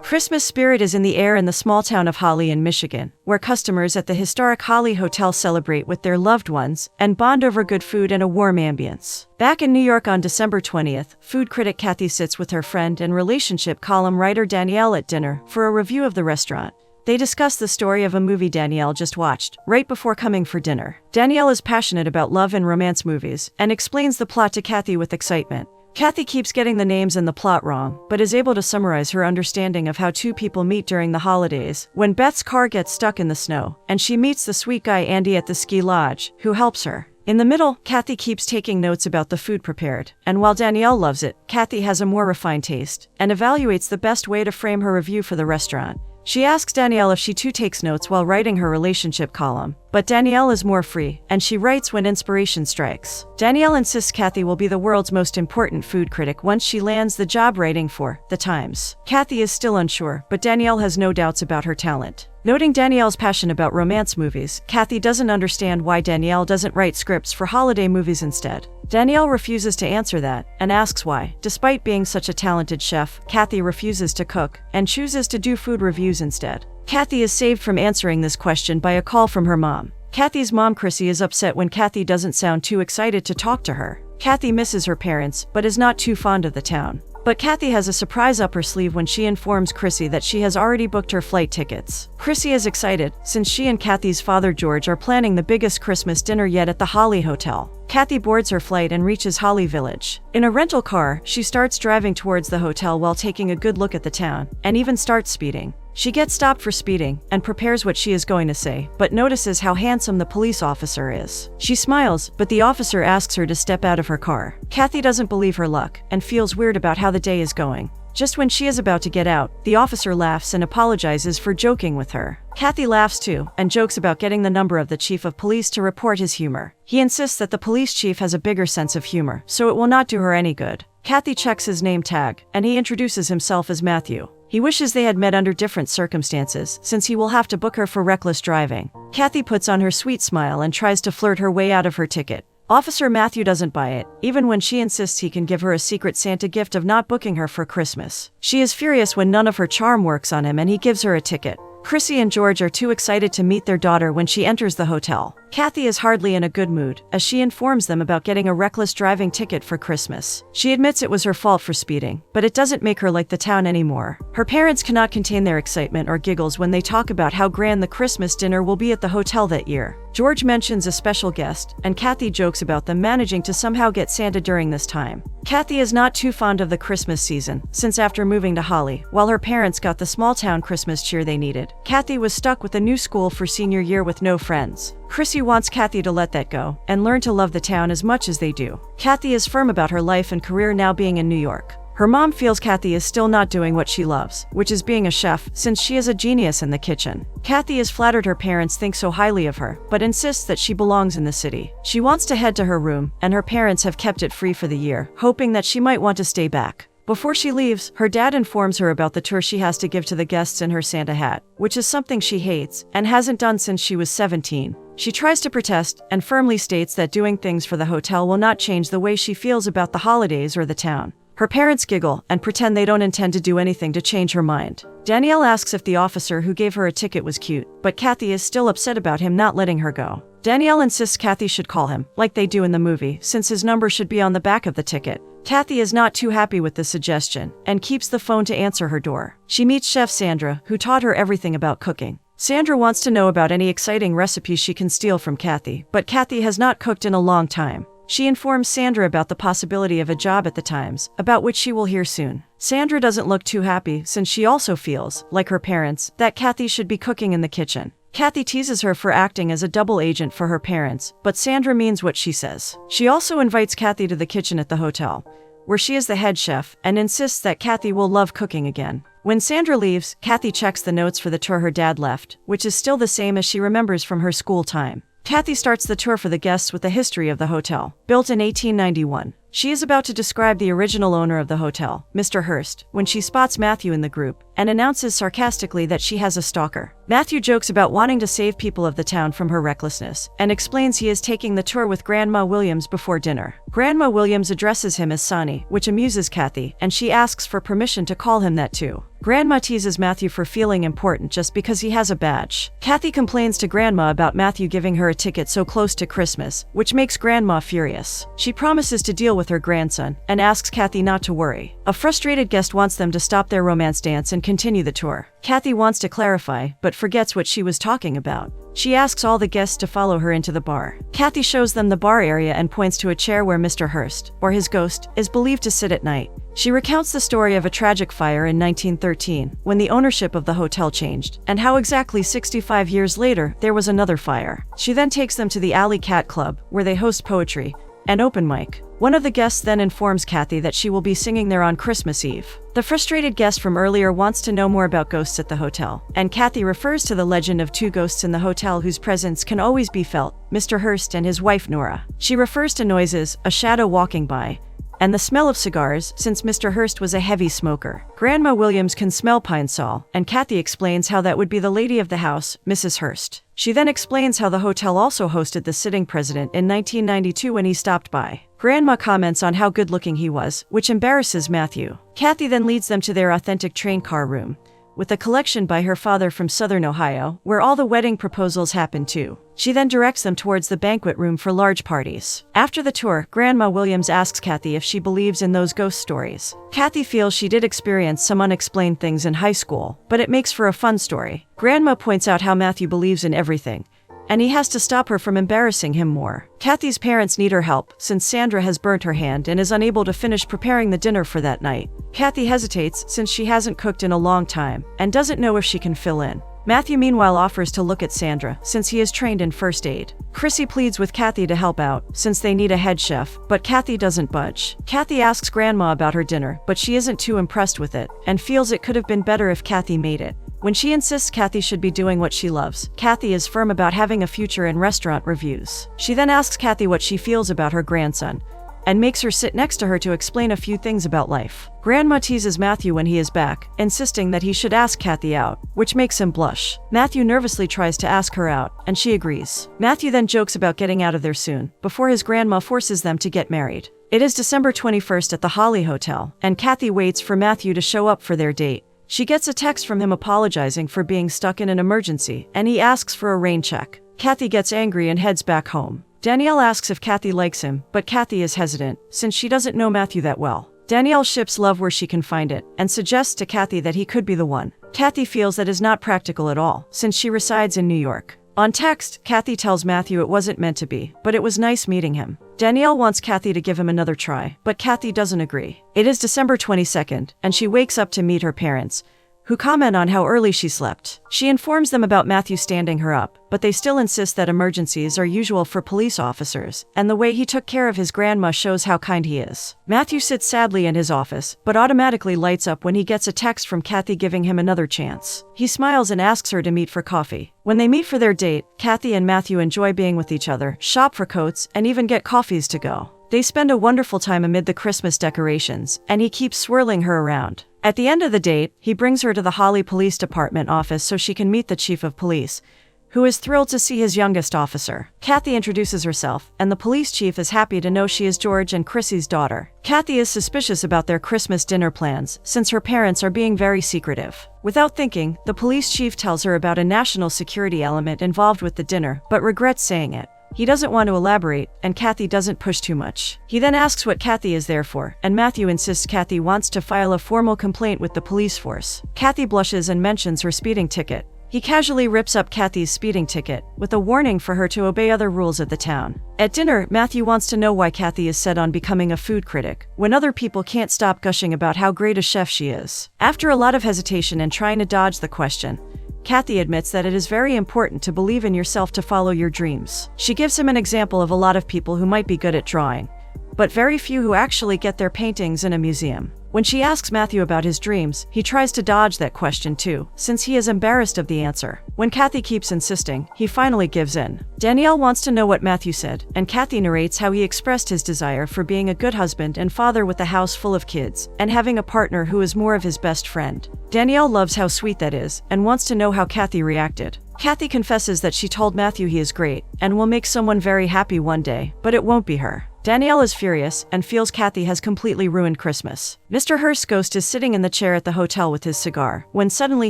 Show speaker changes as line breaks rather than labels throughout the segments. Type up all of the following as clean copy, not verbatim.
Christmas spirit is in the air in the small town of Holly in Michigan, where customers at the historic Holly Hotel celebrate with their loved ones and bond over good food and a warm ambience. Back in New York on December 20th, food critic Kathy sits with her friend and relationship column writer Danielle at dinner for a review of the restaurant. They discuss the story of a movie Danielle just watched, right before coming for dinner. Danielle is passionate about love and romance movies and explains the plot to Kathy with excitement. Kathy keeps getting the names and the plot wrong, but is able to summarize her understanding of how two people meet during the holidays, when Beth's car gets stuck in the snow, and she meets the sweet guy Andy at the ski lodge, who helps her. In the middle, Kathy keeps taking notes about the food prepared, and while Danielle loves it, Kathy has a more refined taste, and evaluates the best way to frame her review for the restaurant. She asks Danielle if she too takes notes while writing her relationship column, but Danielle is more free, and she writes when inspiration strikes. Danielle insists Kathy will be the world's most important food critic once she lands the job writing for The Times. Kathy is still unsure, but Danielle has no doubts about her talent. Noting Danielle's passion about romance movies, Kathy doesn't understand why Danielle doesn't write scripts for holiday movies instead. Danielle refuses to answer that, and asks why. Despite being such a talented chef, Kathy refuses to cook, and chooses to do food reviews instead. Kathy is saved from answering this question by a call from her mom. Kathy's mom, Chrissy, is upset when Kathy doesn't sound too excited to talk to her. Kathy misses her parents, but is not too fond of the town. But Kathy has a surprise up her sleeve when she informs Chrissy that she has already booked her flight tickets. Chrissy is excited, since she and Kathy's father George are planning the biggest Christmas dinner yet at the Holly Hotel. Kathy boards her flight and reaches Holly Village. In a rental car, she starts driving towards the hotel while taking a good look at the town, and even starts speeding. She gets stopped for speeding, and prepares what she is going to say, but notices how handsome the police officer is. She smiles, but the officer asks her to step out of her car. Kathy doesn't believe her luck, and feels weird about how the day is going. Just when she is about to get out, the officer laughs and apologizes for joking with her. Kathy laughs too, and jokes about getting the number of the chief of police to report his humor. He insists that the police chief has a bigger sense of humor, so it will not do her any good. Kathy checks his name tag, and he introduces himself as Matthew. He wishes they had met under different circumstances, since he will have to book her for reckless driving. Kathy puts on her sweet smile and tries to flirt her way out of her ticket. Officer Matthew doesn't buy it, even when she insists he can give her a secret Santa gift of not booking her for Christmas. She is furious when none of her charm works on him and he gives her a ticket. Chrissy and George are too excited to meet their daughter when she enters the hotel. Kathy is hardly in a good mood, as she informs them about getting a reckless driving ticket for Christmas. She admits it was her fault for speeding, but it doesn't make her like the town anymore. Her parents cannot contain their excitement or giggles when they talk about how grand the Christmas dinner will be at the hotel that year. George mentions a special guest, and Kathy jokes about them managing to somehow get Santa during this time. Kathy is not too fond of the Christmas season, since after moving to Holly, while her parents got the small-town Christmas cheer they needed, Kathy was stuck with a new school for senior year with no friends. Chrissy wants Kathy to let that go, and learn to love the town as much as they do. Kathy is firm about her life and career now being in New York. Her mom feels Kathy is still not doing what she loves, which is being a chef, since she is a genius in the kitchen. Kathy is flattered her parents think so highly of her, but insists that she belongs in the city. She wants to head to her room, and her parents have kept it free for the year, hoping that she might want to stay back. Before she leaves, her dad informs her about the tour she has to give to the guests in her Santa hat, which is something she hates, and hasn't done since she was 17. She tries to protest, and firmly states that doing things for the hotel will not change the way she feels about the holidays or the town. Her parents giggle, and pretend they don't intend to do anything to change her mind. Danielle asks if the officer who gave her a ticket was cute, but Kathy is still upset about him not letting her go. Danielle insists Kathy should call him, like they do in the movie, since his number should be on the back of the ticket. Kathy is not too happy with the suggestion, and keeps the phone to answer her door. She meets Chef Sandra, who taught her everything about cooking. Sandra wants to know about any exciting recipes she can steal from Kathy, but Kathy has not cooked in a long time. She informs Sandra about the possibility of a job at the Times, about which she will hear soon. Sandra doesn't look too happy, since she also feels, like her parents, that Kathy should be cooking in the kitchen. Kathy teases her for acting as a double agent for her parents, but Sandra means what she says. She also invites Kathy to the kitchen at the hotel, where she is the head chef, and insists that Kathy will love cooking again. When Sandra leaves, Kathy checks the notes for the tour her dad left, which is still the same as she remembers from her school time. Kathy starts the tour for the guests with the history of the hotel, built in 1891. She is about to describe the original owner of the hotel, Mr. Hurst, when she spots Matthew in the group, and announces sarcastically that she has a stalker. Matthew jokes about wanting to save people of the town from her recklessness, and explains he is taking the tour with Grandma Williams before dinner. Grandma Williams addresses him as Sonny, which amuses Kathy, and she asks for permission to call him that too. Grandma teases Matthew for feeling important just because he has a badge. Kathy complains to Grandma about Matthew giving her a ticket so close to Christmas, which makes Grandma furious. She promises to deal with her grandson, and asks Kathy not to worry. A frustrated guest wants them to stop their romance dance and continue the tour. Kathy wants to clarify, but forgets what she was talking about. She asks all the guests to follow her into the bar. Kathy shows them the bar area and points to a chair where Mr. Hurst, or his ghost, is believed to sit at night. She recounts the story of a tragic fire in 1913, when the ownership of the hotel changed, and how exactly 65 years later, there was another fire. She then takes them to the Alley Cat Club, where they host poetry and open mic. One of the guests then informs Kathy that she will be singing there on Christmas Eve. The frustrated guest from earlier wants to know more about ghosts at the hotel, and Kathy refers to the legend of two ghosts in the hotel whose presence can always be felt, Mr. Hurst and his wife Nora. She refers to noises, a shadow walking by, and the smell of cigars, since Mr. Hurst was a heavy smoker. Grandma Williams can smell pine sol, and Kathy explains how that would be the lady of the house, Mrs. Hurst. She then explains how the hotel also hosted the sitting president in 1992 when he stopped by. Grandma comments on how good-looking he was, which embarrasses Matthew. Kathy then leads them to their authentic train car room, with a collection by her father from Southern Ohio, where all the wedding proposals happen too. She then directs them towards the banquet room for large parties. After the tour, Grandma Williams asks Kathy if she believes in those ghost stories. Kathy feels she did experience some unexplained things in high school, but it makes for a fun story. Grandma points out how Matthew believes in everything, and he has to stop her from embarrassing him more. Kathy's parents need her help, since Sandra has burnt her hand and is unable to finish preparing the dinner for that night. Kathy hesitates since she hasn't cooked in a long time, and doesn't know if she can fill in. Matthew meanwhile offers to look at Sandra, since he is trained in first aid. Chrissy pleads with Kathy to help out, since they need a head chef, but Kathy doesn't budge. Kathy asks Grandma about her dinner, but she isn't too impressed with it, and feels it could have been better if Kathy made it. When she insists Kathy should be doing what she loves, Kathy is firm about having a future in restaurant reviews. She then asks Kathy what she feels about her grandson, and makes her sit next to her to explain a few things about life. Grandma teases Matthew when he is back, insisting that he should ask Kathy out, which makes him blush. Matthew nervously tries to ask her out, and she agrees. Matthew then jokes about getting out of there soon, before his grandma forces them to get married. It is December 21st at the Holly Hotel, and Kathy waits for Matthew to show up for their date. She gets a text from him apologizing for being stuck in an emergency, and he asks for a rain check. Kathy gets angry and heads back home. Danielle asks if Kathy likes him, but Kathy is hesitant, since she doesn't know Matthew that well. Danielle ships love where she can find it, and suggests to Kathy that he could be the one. Kathy feels that is not practical at all, since she resides in New York. On text, Kathy tells Matthew it wasn't meant to be, but it was nice meeting him. Danielle wants Kathy to give him another try, but Kathy doesn't agree. It is December 22nd, and she wakes up to meet her parents, who comment on how early she slept. She informs them about Matthew standing her up, but they still insist that emergencies are usual for police officers, and the way he took care of his grandma shows how kind he is. Matthew sits sadly in his office, but automatically lights up when he gets a text from Kathy giving him another chance. He smiles and asks her to meet for coffee. When they meet for their date, Kathy and Matthew enjoy being with each other, shop for coats, and even get coffees to go. They spend a wonderful time amid the Christmas decorations, and he keeps swirling her around. At the end of the date, he brings her to the Holly Police Department office so she can meet the chief of police, who is thrilled to see his youngest officer. Kathy introduces herself, and the police chief is happy to know she is George and Chrissy's daughter. Kathy is suspicious about their Christmas dinner plans, since her parents are being very secretive. Without thinking, the police chief tells her about a national security element involved with the dinner, but regrets saying it. He doesn't want to elaborate, and Kathy doesn't push too much. He then asks what Kathy is there for, and Matthew insists Kathy wants to file a formal complaint with the police force. Kathy blushes and mentions her speeding ticket. He casually rips up Kathy's speeding ticket, with a warning for her to obey other rules at the town. At dinner, Matthew wants to know why Kathy is set on becoming a food critic, when other people can't stop gushing about how great a chef she is. After a lot of hesitation and trying to dodge the question, Kathy admits that it is very important to believe in yourself to follow your dreams. She gives him an example of a lot of people who might be good at drawing, but very few who actually get their paintings in a museum. When she asks Matthew about his dreams, he tries to dodge that question too, since he is embarrassed of the answer. When Kathy keeps insisting, he finally gives in. Danielle wants to know what Matthew said, and Kathy narrates how he expressed his desire for being a good husband and father with a house full of kids, and having a partner who is more of his best friend. Danielle loves how sweet that is, and wants to know how Kathy reacted. Kathy confesses that she told Matthew he is great, and will make someone very happy one day, but it won't be her. Danielle is furious, and feels Kathy has completely ruined Christmas. Mr. Hurst's ghost is sitting in the chair at the hotel with his cigar, when suddenly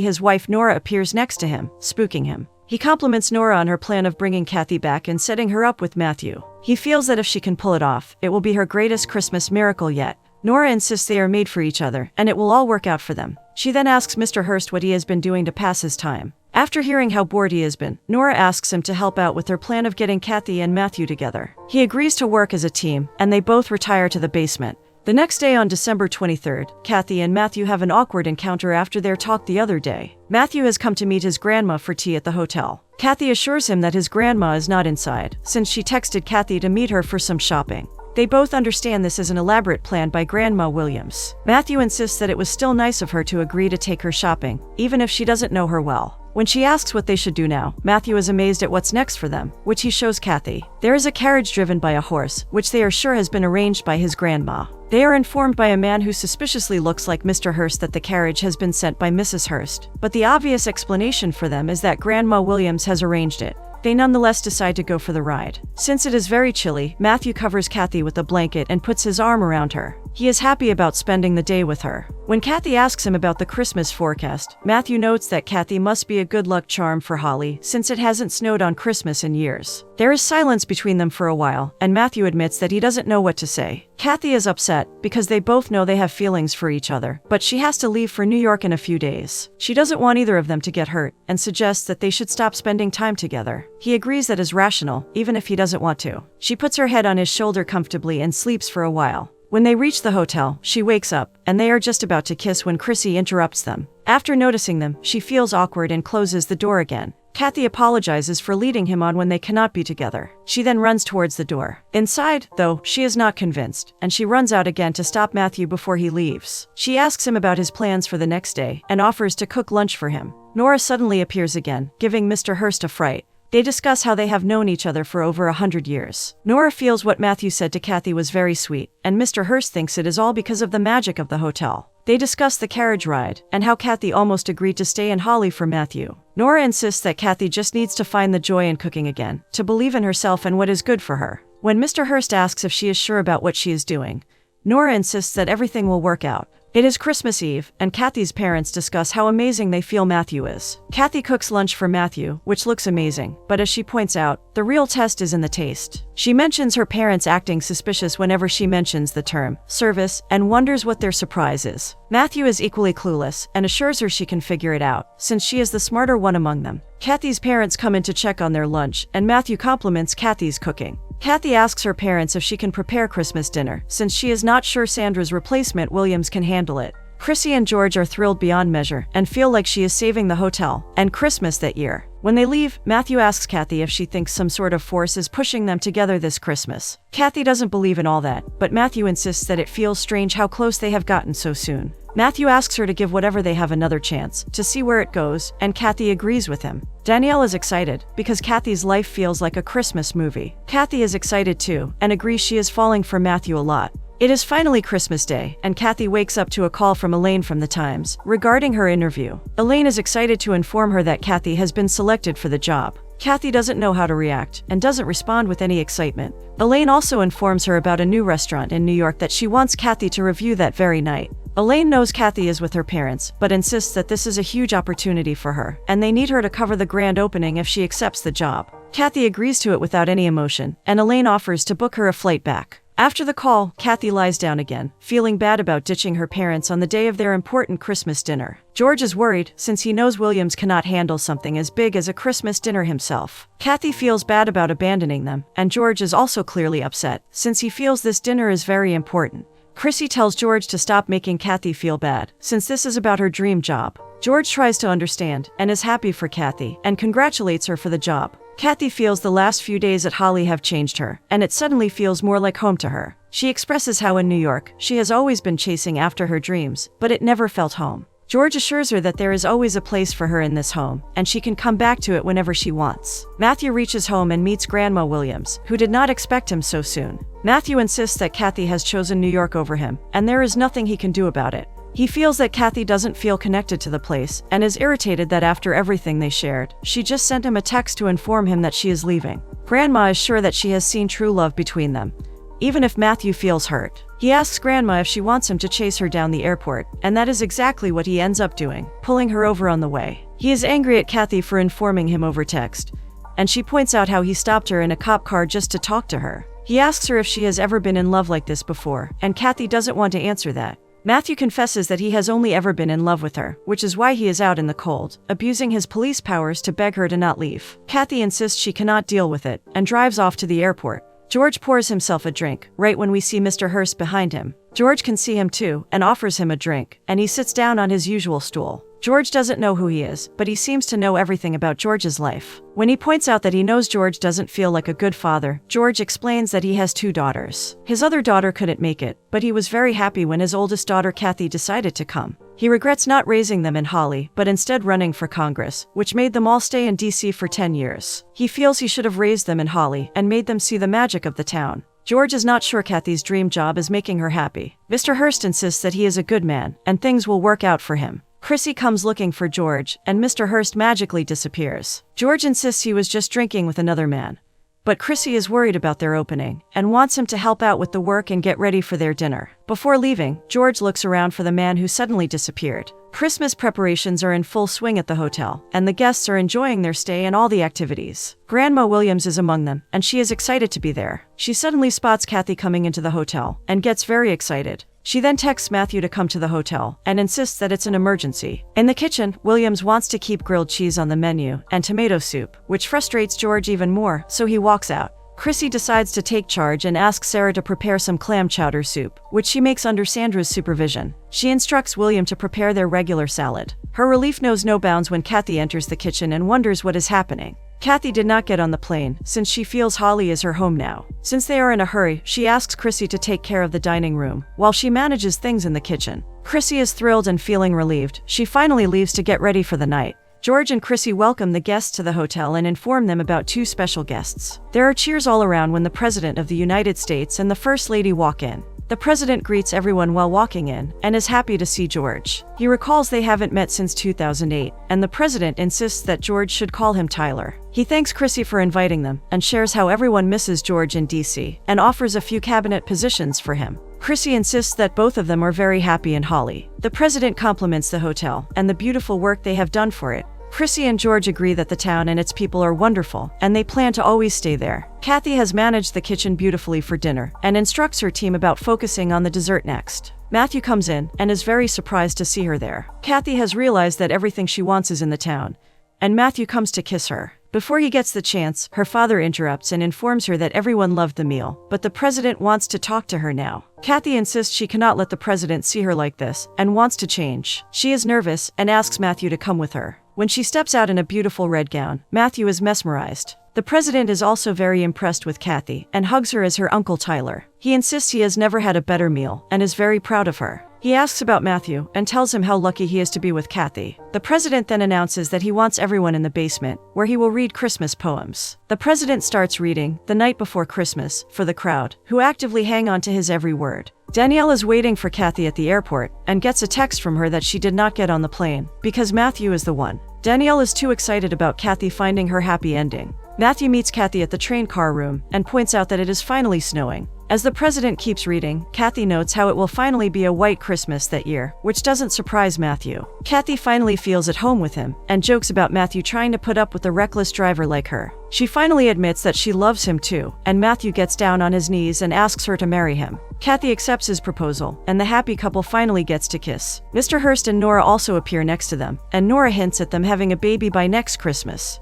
his wife Nora appears next to him, spooking him. He compliments Nora on her plan of bringing Kathy back and setting her up with Matthew. He feels that if she can pull it off, it will be her greatest Christmas miracle yet. Nora insists they are made for each other, and it will all work out for them. She then asks Mr. Hurst what he has been doing to pass his time. After hearing how bored he has been, Nora asks him to help out with their plan of getting Kathy and Matthew together. He agrees to work as a team, and they both retire to the basement. The next day on December 23rd, Kathy and Matthew have an awkward encounter after their talk the other day. Matthew has come to meet his grandma for tea at the hotel. Kathy assures him that his grandma is not inside, since she texted Kathy to meet her for some shopping. They both understand this is an elaborate plan by Grandma Williams. Matthew insists that it was still nice of her to agree to take her shopping, even if she doesn't know her well. When she asks what they should do now, Matthew is amazed at what's next for them, which he shows Kathy. There is a carriage driven by a horse, which they are sure has been arranged by his grandma. They are informed by a man who suspiciously looks like Mr. Hurst that the carriage has been sent by Mrs. Hurst, but the obvious explanation for them is that Grandma Williams has arranged it. They nonetheless decide to go for the ride. Since it is very chilly, Matthew covers Kathy with a blanket and puts his arm around her. He is happy about spending the day with her. When Kathy asks him about the Christmas forecast, Matthew notes that Kathy must be a good luck charm for Holly, since it hasn't snowed on Christmas in years. There is silence between them for a while, and Matthew admits that he doesn't know what to say. Kathy is upset, because they both know they have feelings for each other, but she has to leave for New York in a few days. She doesn't want either of them to get hurt, and suggests that they should stop spending time together. He agrees that is rational, even if he doesn't want to. She puts her head on his shoulder comfortably and sleeps for a while. When they reach the hotel, she wakes up, and they are just about to kiss when Chrissy interrupts them. After noticing them, she feels awkward and closes the door again. Kathy apologizes for leading him on when they cannot be together. She then runs towards the door. Inside, though, she is not convinced, and she runs out again to stop Matthew before he leaves. She asks him about his plans for the next day, and offers to cook lunch for him. Nora suddenly appears again, giving Mr. Hurst a fright. They discuss how they have known each other for over 100 years. Nora feels what Matthew said to Kathy was very sweet, and Mr. Hurst thinks it is all because of the magic of the hotel. They discuss the carriage ride, and how Kathy almost agreed to stay in Holly for Matthew. Nora insists that Kathy just needs to find the joy in cooking again, to believe in herself and what is good for her. When Mr. Hurst asks if she is sure about what she is doing, Nora insists that everything will work out. It is Christmas Eve, and Kathy's parents discuss how amazing they feel Matthew is. Kathy cooks lunch for Matthew, which looks amazing, but as she points out, the real test is in the taste. She mentions her parents acting suspicious whenever she mentions the term service, and wonders what their surprise is. Matthew is equally clueless, and assures her she can figure it out, since she is the smarter one among them. Kathy's parents come in to check on their lunch, and Matthew compliments Kathy's cooking. Kathy asks her parents if she can prepare Christmas dinner, since she is not sure Sandra's replacement Williams can handle it. Chrissy and George are thrilled beyond measure, and feel like she is saving the hotel and Christmas that year. When they leave, Matthew asks Kathy if she thinks some sort of force is pushing them together this Christmas. Kathy doesn't believe in all that, but Matthew insists that it feels strange how close they have gotten so soon. Matthew asks her to give whatever they have another chance, to see where it goes, and Kathy agrees with him. Danielle is excited, because Kathy's life feels like a Christmas movie. Kathy is excited too, and agrees she is falling for Matthew a lot. It is finally Christmas Day, and Kathy wakes up to a call from Elaine from the Times, regarding her interview. Elaine is excited to inform her that Kathy has been selected for the job. Kathy doesn't know how to react, and doesn't respond with any excitement. Elaine also informs her about a new restaurant in New York that she wants Kathy to review that very night. Elaine knows Kathy is with her parents, but insists that this is a huge opportunity for her, and they need her to cover the grand opening if she accepts the job. Kathy agrees to it without any emotion, and Elaine offers to book her a flight back. After the call, Kathy lies down again, feeling bad about ditching her parents on the day of their important Christmas dinner. George is worried, since he knows Williams cannot handle something as big as a Christmas dinner himself. Kathy feels bad about abandoning them, and George is also clearly upset, since he feels this dinner is very important. Chrissy tells George to stop making Kathy feel bad, since this is about her dream job. George tries to understand, and is happy for Kathy, and congratulates her for the job. Kathy feels the last few days at Holly have changed her, and it suddenly feels more like home to her. She expresses how in New York, she has always been chasing after her dreams, but it never felt home. George assures her that there is always a place for her in this home, and she can come back to it whenever she wants. Matthew reaches home and meets Grandma Williams, who did not expect him so soon. Matthew insists that Kathy has chosen New York over him, and there is nothing he can do about it. He feels that Kathy doesn't feel connected to the place, and is irritated that after everything they shared, she just sent him a text to inform him that she is leaving. Grandma is sure that she has seen true love between them, even if Matthew feels hurt. He asks Grandma if she wants him to chase her down the airport, and that is exactly what he ends up doing, pulling her over on the way. He is angry at Kathy for informing him over text, and she points out how he stopped her in a cop car just to talk to her. He asks her if she has ever been in love like this before, and Kathy doesn't want to answer that. Matthew confesses that he has only ever been in love with her, which is why he is out in the cold, abusing his police powers to beg her to not leave. Kathy insists she cannot deal with it, and drives off to the airport. George pours himself a drink, right when we see Mr. Hurst behind him. George can see him too, and offers him a drink, and he sits down on his usual stool. George doesn't know who he is, but he seems to know everything about George's life. When he points out that he knows George doesn't feel like a good father, George explains that he has 2 daughters. His other daughter couldn't make it, but he was very happy when his oldest daughter Kathy decided to come. He regrets not raising them in Holly, but instead running for Congress, which made them all stay in DC for 10 years. He feels he should have raised them in Holly and made them see the magic of the town. George is not sure Kathy's dream job is making her happy. Mr. Hurst insists that he is a good man, and things will work out for him. Chrissy comes looking for George, and Mr. Hurst magically disappears. George insists he was just drinking with another man. But Chrissy is worried about their opening, and wants him to help out with the work and get ready for their dinner. Before leaving, George looks around for the man who suddenly disappeared. Christmas preparations are in full swing at the hotel, and the guests are enjoying their stay and all the activities. Grandma Williams is among them, and she is excited to be there. She suddenly spots Kathy coming into the hotel, and gets very excited. She then texts Matthew to come to the hotel, and insists that it's an emergency. In the kitchen, Williams wants to keep grilled cheese on the menu, and tomato soup, which frustrates George even more, so he walks out. Chrissy decides to take charge and asks Sarah to prepare some clam chowder soup, which she makes under Sandra's supervision. She instructs William to prepare their regular salad. Her relief knows no bounds when Kathy enters the kitchen and wonders what is happening. Kathy did not get on the plane, since she feels Holly is her home now. Since they are in a hurry, she asks Chrissy to take care of the dining room, while she manages things in the kitchen. Chrissy is thrilled and feeling relieved. She finally leaves to get ready for the night. George and Chrissy welcome the guests to the hotel and inform them about 2 special guests. There are cheers all around when the President of the United States and the First Lady walk in. The President greets everyone while walking in, and is happy to see George. He recalls they haven't met since 2008, and the President insists that George should call him Tyler. He thanks Chrissy for inviting them, and shares how everyone misses George in DC, and offers a few cabinet positions for him. Chrissy insists that both of them are very happy in Holly. The President compliments the hotel, and the beautiful work they have done for it. Chrissy and George agree that the town and its people are wonderful, and they plan to always stay there. Kathy has managed the kitchen beautifully for dinner, and instructs her team about focusing on the dessert next. Matthew comes in, and is very surprised to see her there. Kathy has realized that everything she wants is in the town, and Matthew comes to kiss her. Before he gets the chance, her father interrupts and informs her that everyone loved the meal, but the President wants to talk to her now. Kathy insists she cannot let the President see her like this, and wants to change. She is nervous, and asks Matthew to come with her. When she steps out in a beautiful red gown, Matthew is mesmerized. The President is also very impressed with Kathy, and hugs her as her Uncle Tyler. He insists he has never had a better meal, and is very proud of her. He asks about Matthew, and tells him how lucky he is to be with Kathy. The President then announces that he wants everyone in the basement, where he will read Christmas poems. The President starts reading The Night Before Christmas for the crowd, who actively hang on to his every word. Danielle is waiting for Kathy at the airport, and gets a text from her that she did not get on the plane, because Matthew is the one. Danielle is too excited about Kathy finding her happy ending. Matthew meets Kathy at the train car room, and points out that it is finally snowing. As the President keeps reading, Kathy notes how it will finally be a white Christmas that year, which doesn't surprise Matthew. Kathy finally feels at home with him, and jokes about Matthew trying to put up with a reckless driver like her. She finally admits that she loves him too, and Matthew gets down on his knees and asks her to marry him. Kathy accepts his proposal, and the happy couple finally gets to kiss. Mr. Hurst and Nora also appear next to them, and Nora hints at them having a baby by next Christmas.